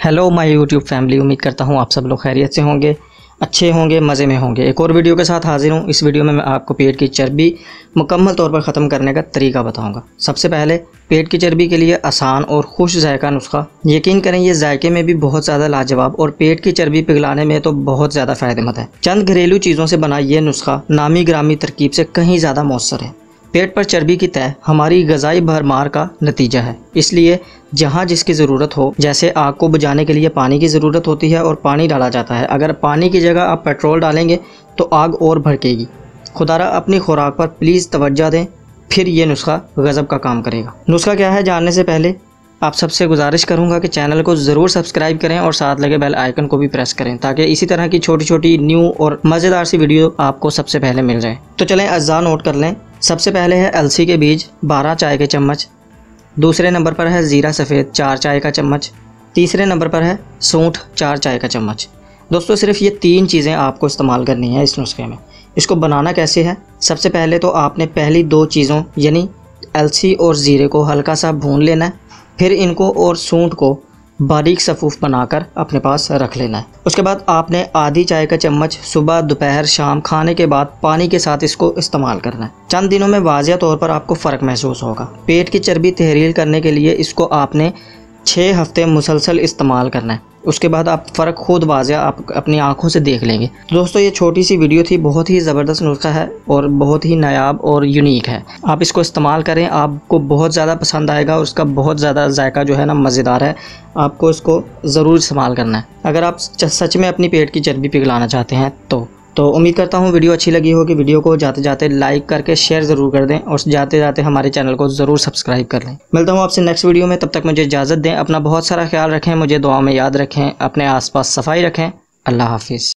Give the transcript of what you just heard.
Hello my YouTube family, उम्मीद करता हूँ आप सब लोग खैरियत से होंगे, अच्छे होंगे, मज़े में होंगे। एक और वीडियो के साथ हाजिर हूँ। इस वीडियो में मैं आपको पेट की चर्बी मुकम्मल तौर पर ख़त्म करने का तरीका बताऊँगा। सबसे पहले पेट की चर्बी के लिए आसान और खुश जायका नुस्खा, यकीन करें ये जायके में भी बहुत ज़्यादा लाजवाब और पेट की चर्बी पिघलाने में तो बहुत ज़्यादा फ़ायदेमंद है। चंद घरेलू चीज़ों से बना ये नुस्खा नामी ग्रामी तरकीब से कहीं ज़्यादा मौसर है। पेट पर चर्बी की तय हमारी ग़िज़ाई भरमार का नतीजा है, इसलिए जहाँ जिसकी ज़रूरत हो, जैसे आग को बुझाने के लिए पानी की ज़रूरत होती है और पानी डाला जाता है, अगर पानी की जगह आप पेट्रोल डालेंगे तो आग और भड़केगी। खुदारा अपनी खुराक पर प्लीज़ तवज्जो दें, फिर ये नुस्खा गज़ब का काम करेगा। नुस्खा क्या है जानने से पहले आप सबसे गुजारिश करूंगा कि चैनल को ज़रूर सब्सक्राइब करें और साथ लगे बेल आइकन को भी प्रेस करें, ताकि इसी तरह की छोटी छोटी न्यू और मज़ेदार सी वीडियो आपको सबसे पहले मिल जाए। तो चलें अज्जा नोट कर लें। सबसे पहले है अलसी के बीज 12 चाय के चम्मच, दूसरे नंबर पर है ज़ीरा सफ़ेद 4 चाय का चम्मच, तीसरे नंबर पर है सूंठ 4 चाय का चम्मच। दोस्तों सिर्फ ये 3 चीज़ें आपको इस्तेमाल करनी है इस नुस्खे में। इसको बनाना कैसे है, सबसे पहले तो आपने पहली 2 चीज़ों यानी अलसी और ज़ीरे को हल्का सा भून लेना है, फिर इनको और सूंठ को बारीक सफ़ूफ बनाकर अपने पास रख लेना है। उसके बाद आपने आधी चाय का चम्मच सुबह दोपहर शाम खाने के बाद पानी के साथ इसको इस्तेमाल करना है। चंद दिनों में वाज़िया तौर पर आपको फ़र्क महसूस होगा। पेट की चर्बी तहरीर करने के लिए इसको आपने 6 हफ्ते मुसलसल इस्तेमाल करना है। उसके बाद आप फ़र्क खुद वाज़िया आप अपनी आंखों से देख लेंगे। दोस्तों ये छोटी सी वीडियो थी, बहुत ही ज़बरदस्त नुस्खा है और बहुत ही नायाब और यूनिक है। आप इसको इस्तेमाल करें, आपको बहुत ज़्यादा पसंद आएगा और उसका बहुत ज़्यादा जायका जो है ना मज़ेदार है। आपको इसको ज़रूर इस्तेमाल करना है अगर आप सच में अपनी पेट की चर्बी पिघलाना चाहते हैं तो उम्मीद करता हूँ वीडियो अच्छी लगी होगी। वीडियो को जाते जाते लाइक करके शेयर ज़रूर कर दें और जाते जाते हमारे चैनल को ज़रूर सब्सक्राइब कर लें। मिलता हूँ आपसे नेक्स्ट वीडियो में, तब तक मुझे इजाज़त दें। अपना बहुत सारा ख्याल रखें, मुझे दुआ में याद रखें, अपने आसपास सफाई रखें। अल्लाह हाफिज़।